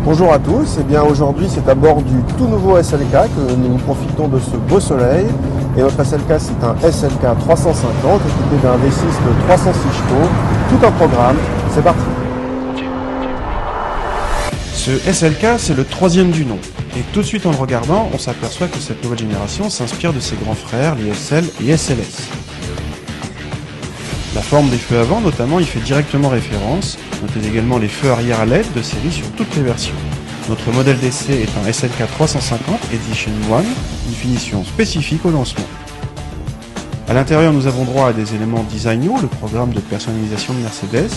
Bonjour à tous, et bien aujourd'hui c'est à bord du tout nouveau SLK que nous profitons de ce beau soleil. Et notre SLK c'est un SLK 350 équipé d'un V6 de 306 chevaux, tout un programme, c'est parti. Ce SLK c'est le troisième du nom, et tout de suite en le regardant on s'aperçoit que cette nouvelle génération s'inspire de ses grands frères, les SL et SLS. La forme des feux avant notamment y fait directement référence, notez également les feux arrière à LED de série sur toutes les versions. Notre modèle d'essai est un SLK 350 Edition 1, une finition spécifique au lancement. A l'intérieur nous avons droit à des éléments Design You, le programme de personnalisation de Mercedes.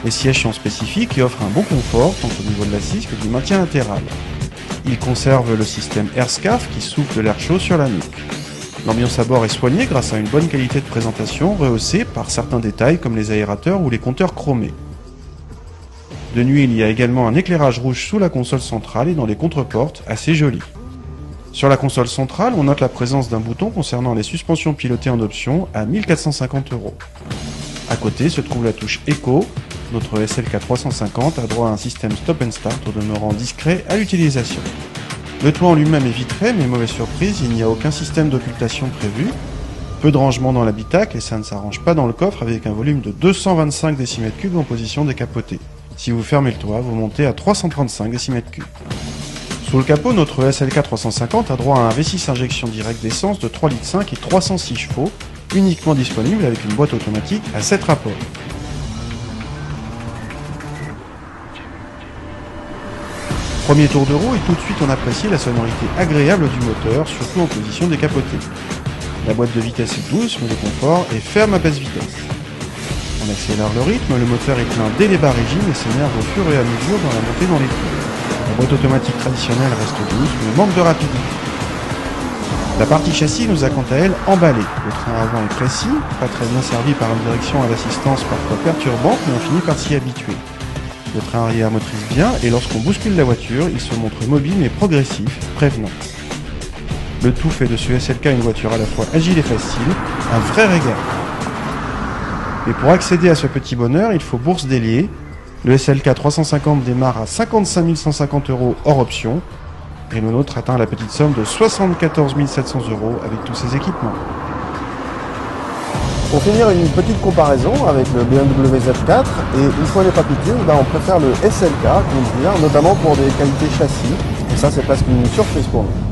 Les sièges sont spécifiques et offrent un bon confort tant au niveau de l'assise que du maintien latéral. Il conserve le système AirScarf qui souffle de l'air chaud sur la nuque. L'ambiance à bord est soignée grâce à une bonne qualité de présentation rehaussée par certains détails comme les aérateurs ou les compteurs chromés. De nuit, il y a également un éclairage rouge sous la console centrale et dans les contreportes, assez joli. Sur la console centrale, on note la présence d'un bouton concernant les suspensions pilotées en option à 1450 €. À côté se trouve la touche Eco. Notre SLK 350 a droit à un système stop and start au demeurant discret à l'utilisation. Le toit en lui-même est vitré, mais mauvaise surprise, il n'y a aucun système d'occultation prévu. Peu de rangement dans l'habitacle et ça ne s'arrange pas dans le coffre avec un volume de 225 décimètres cubes en position décapotée. Si vous fermez le toit, vous montez à 335 décimètres cubes. Sous le capot, notre SLK 350 a droit à un V6 injection directe d'essence de 3,5 litres et 306 chevaux, uniquement disponible avec une boîte automatique à 7 rapports. Premier tour de roue et tout de suite on apprécie la sonorité agréable du moteur, surtout en position décapotée. La boîte de vitesse est douce mais le confort est ferme à basse vitesse. On accélère le rythme, le moteur est plein dès les barres rigides et s'énerve au fur et à mesure dans la montée dans les tours. La boîte automatique traditionnelle reste douce mais manque de rapidité. La partie châssis nous a quant à elle emballé. Le train avant est précis, pas très bien servi par une direction à l'assistance parfois perturbante mais on finit par s'y habituer. Le train arrière motorise bien et lorsqu'on bouscule la voiture, il se montre mobile mais progressif, prévenant. Le tout fait de ce SLK une voiture à la fois agile et facile, un vrai régal. Mais pour accéder à ce petit bonheur, il faut bourse délier. Le SLK 350 démarre à 55 150 € hors option, et le nôtre atteint la petite somme de 74 700 € avec tous ses équipements. Pour finir, une petite comparaison avec le BMW Z4, et une fois n'est pas coutume, on préfère le SLK conduire, notamment pour des qualités châssis, et ça c'est presque une surprise pour nous.